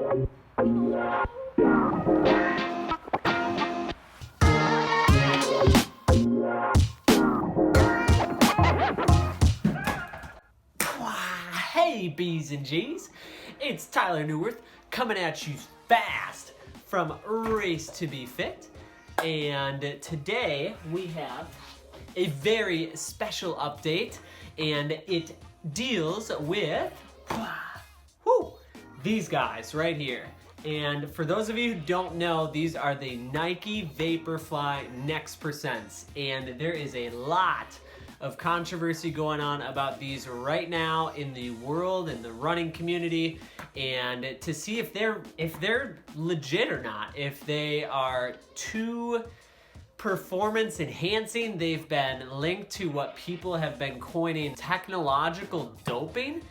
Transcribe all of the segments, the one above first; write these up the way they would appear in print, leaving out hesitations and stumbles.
Hey B's and G's, it's Tyler Neuwirth coming at you fast from Race to Be Fit, and today we have a very special update, and it deals with these guys right here. And for those of you who don't know, these are the Nike VaporFly Next percents, and there is a lot of controversy going on about these right now in the world and the running community, and to see if they're legit or not, if they are too performance enhancing. They've been linked to what people have been coining technological doping,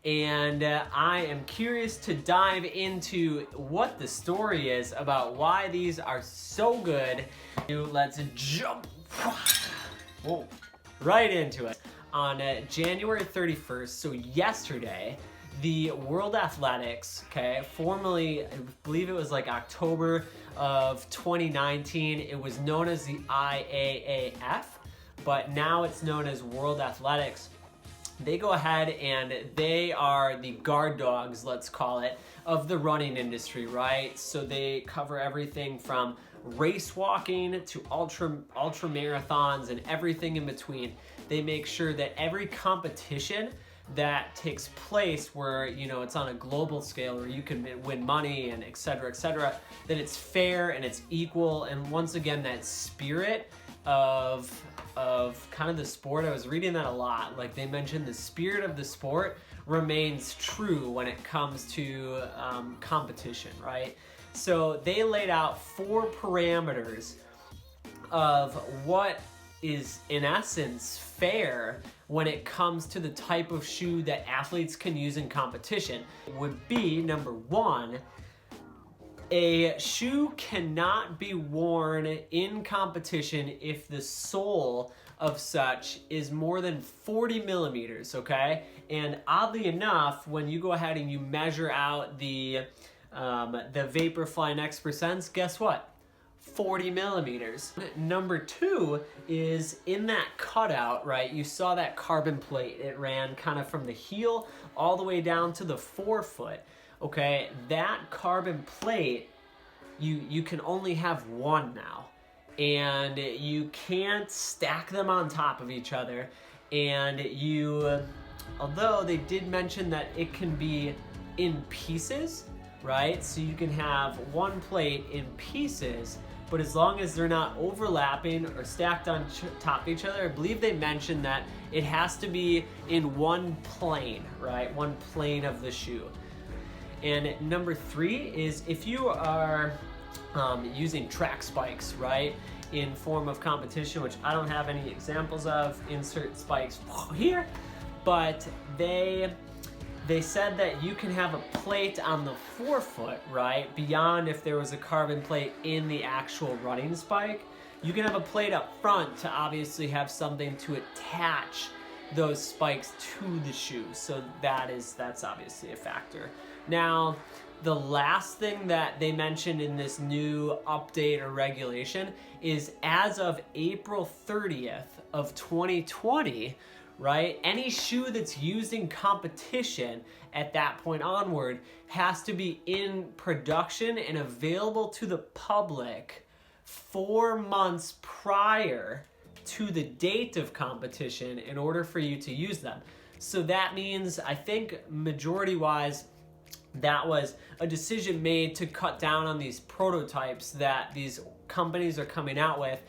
and I am curious to dive into what the story is about why these are so good. Let's jump right into it. On January 31st, so yesterday, the World Athletics, formerly, I believe it was like October of 2019, it was known as the IAAF, but now it's known as World Athletics. They go ahead and they are the guard dogs, let's call it, of the running industry, right? So they cover everything from race walking to ultra marathons and everything in between. They make sure that every competition that takes place where, you know, it's on a global scale where you can win money and et cetera, that it's fair and it's equal. And once again, that spirit of kind of the sport, I was reading that a lot. Like they mentioned, the spirit of the sport remains true when it comes to competition, right? So they laid out 4 parameters of what is in essence fair when it comes to the type of shoe that athletes can use in competition. It would be, number 1, a shoe cannot be worn in competition if the sole of such is more than 40 millimeters, okay? And oddly enough, when you go ahead and you measure out the VaporFly Next percents, guess what? 40 millimeters. Number 2 is in that cutout, right? You saw that carbon plate. It ran kind of from the heel all the way down to the forefoot. Okay, that carbon plate, you can only have one now, and you can't stack them on top of each other. And although they did mention that it can be in pieces, right? So you can have one plate in pieces, but as long as they're not overlapping or stacked on top of each other, I believe they mentioned that it has to be in one plane, right? One plane of the shoe. And number 3 is if you are using track spikes, right, in form of competition, which I don't have any examples of, insert spikes here, but they said that you can have a plate on the forefoot, right, beyond if there was a carbon plate in the actual running spike. You can have a plate up front to obviously have something to attach those spikes to the shoe. So that's obviously a factor. Now, the last thing that they mentioned in this new update or regulation is as of April 30th of 2020, right, any shoe that's used in competition at that point onward has to be in production and available to the public 4 months prior to the date of competition in order for you to use them. So that means, I think majority-wise, that was a decision made to cut down on these prototypes that these companies are coming out with.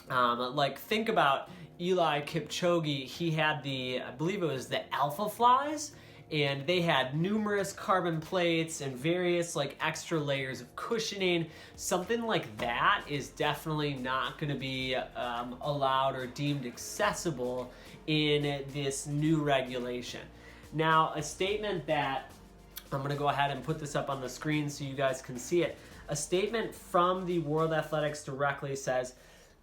Like, think about Eli Kipchoge. He had I believe it was the Vaporflys, and they had numerous carbon plates and various like extra layers of cushioning. Something like that is definitely not going to be allowed or deemed accessible in this new regulation. Now, a statement that I'm going to go ahead and put this up on the screen so you guys can see it. A statement from the World Athletics directly says,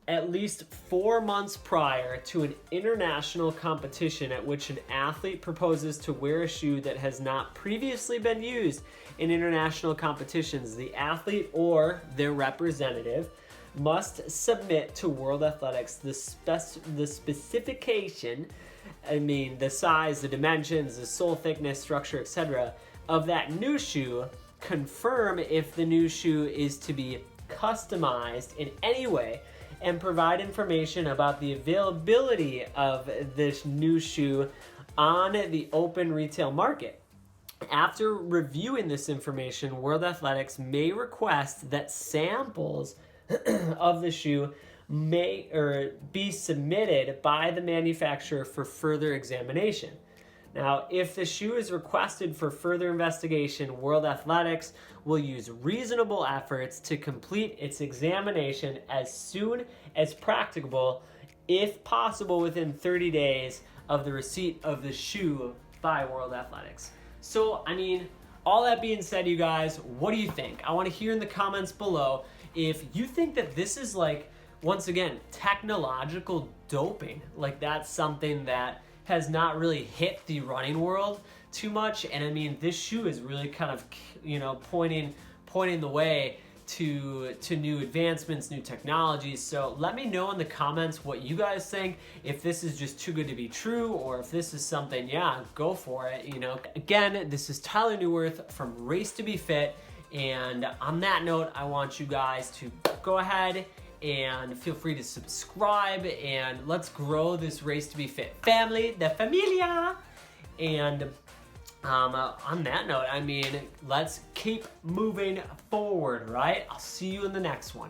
at least 4 months prior to an international competition at which an athlete proposes to wear a shoe that has not previously been used in international competitions, the athlete or their representative must submit to World Athletics the specification, the size, the dimensions, the sole thickness, structure, etc. of that new shoe, confirm if the new shoe is to be customized in any way, and provide information about the availability of this new shoe on the open retail market. After reviewing this information, World Athletics may request that samples of the shoe may be submitted by the manufacturer for further examination. Now, if the shoe is requested for further investigation, World Athletics will use reasonable efforts to complete its examination as soon as practicable, if possible within 30 days of the receipt of the shoe by World Athletics. So, all that being said, you guys, what do you think? I want to hear in the comments below if you think that this is once again, technological doping. That's something that has not really hit the running world too much, and this shoe is really kind of pointing the way to new advancements, new technologies. So let me know in the comments what you guys think, if this is just too good to be true, or if this is something, yeah, go for it. Again, this is Tyler Neuwirth from Race to Be Fit, and on that note, I want you guys to go ahead and feel free to subscribe, and let's grow this Race to Be Fit family, the familia. And on that note, let's keep moving forward, right? I'll see you in the next one.